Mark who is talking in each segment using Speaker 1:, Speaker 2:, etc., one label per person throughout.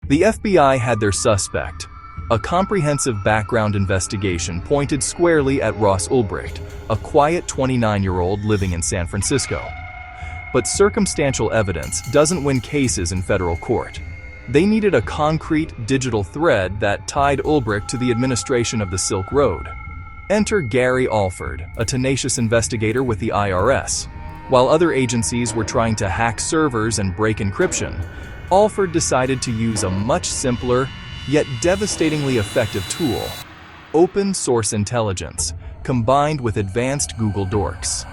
Speaker 1: The FBI had their suspect. A comprehensive background investigation pointed squarely at Ross Ulbricht, a quiet 29-year-old living in San Francisco. But circumstantial evidence doesn't win cases in federal court. They needed a concrete digital thread that tied Ulbricht to the administration of the Silk Road. Enter Gary Alford, a tenacious investigator with the IRS. While other agencies were trying to hack servers and break encryption, Alford decided to use a much simpler, yet devastatingly effective tool: open source intelligence, combined with advanced Google Dorks.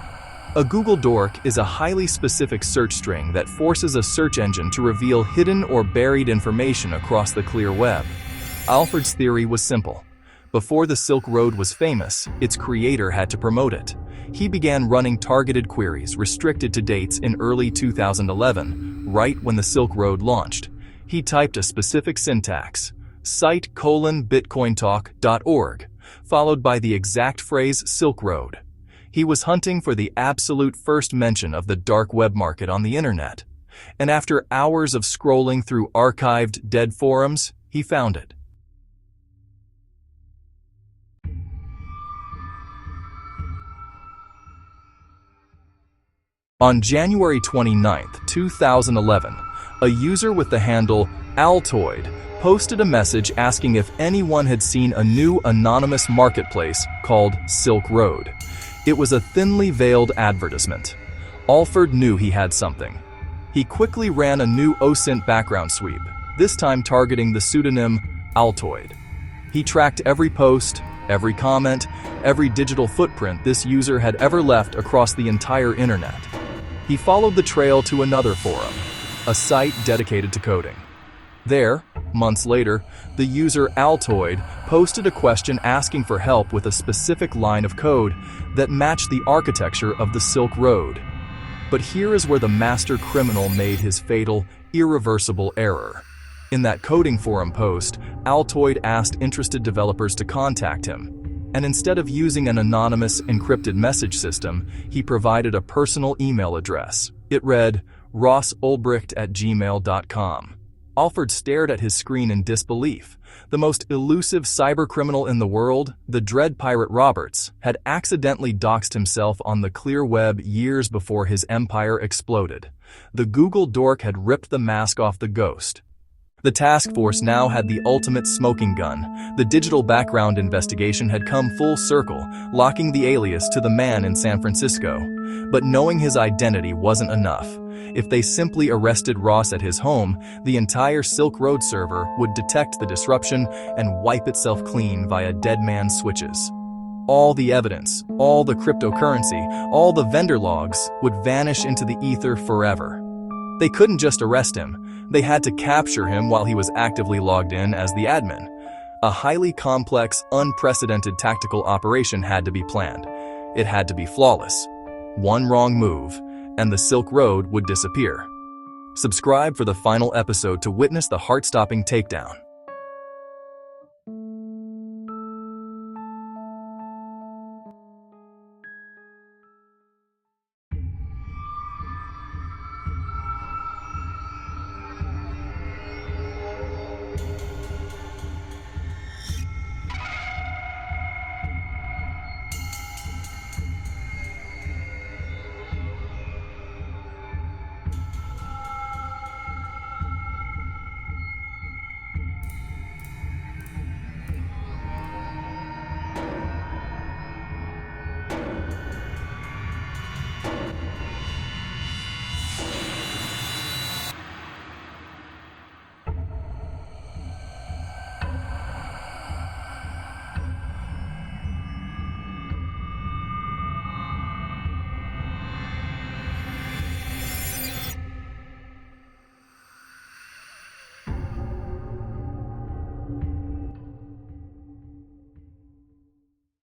Speaker 1: A Google Dork is a highly specific search string that forces a search engine to reveal hidden or buried information across the clear web. Alford's theory was simple. Before the Silk Road was famous, its creator had to promote it. He began running targeted queries restricted to dates in early 2011, right when the Silk Road launched. He typed a specific syntax: site:"bitcointalk.org", followed by the exact phrase Silk Road. He was hunting for the absolute first mention of the dark web market on the internet. And after hours of scrolling through archived dead forums, he found it. On January 29, 2011, a user with the handle Altoid posted a message asking if anyone had seen a new anonymous marketplace called Silk Road. It was a thinly veiled advertisement. Alford knew he had something. He quickly ran a new OSINT background sweep, this time targeting the pseudonym Altoid. He tracked every post, every comment, every digital footprint this user had ever left across the entire internet. He followed the trail to another forum, a site dedicated to coding. There, months later, the user Altoid posted a question asking for help with a specific line of code that matched the architecture of the Silk Road. But here is where the master criminal made his fatal, irreversible error. In that coding forum post, Altoid asked interested developers to contact him. And instead of using an anonymous, encrypted message system, he provided a personal email address. It read, rossulbricht@gmail.com. Alford stared at his screen in disbelief. The most elusive cybercriminal in the world, the Dread Pirate Roberts, had accidentally doxed himself on the clear web years before his empire exploded. The Google Dork had ripped the mask off the ghost. The task force now had the ultimate smoking gun. The digital background investigation had come full circle, locking the alias to the man in San Francisco. But knowing his identity wasn't enough. If they simply arrested Ross at his home, the entire Silk Road server would detect the disruption and wipe itself clean via dead man switches. All the evidence, all the cryptocurrency, all the vendor logs would vanish into the ether forever. They couldn't just arrest him. They had to capture him while he was actively logged in as the admin. A highly complex, unprecedented tactical operation had to be planned. It had to be flawless. One wrong move, and the Silk Road would disappear. Subscribe for the final episode to witness the heart-stopping takedown.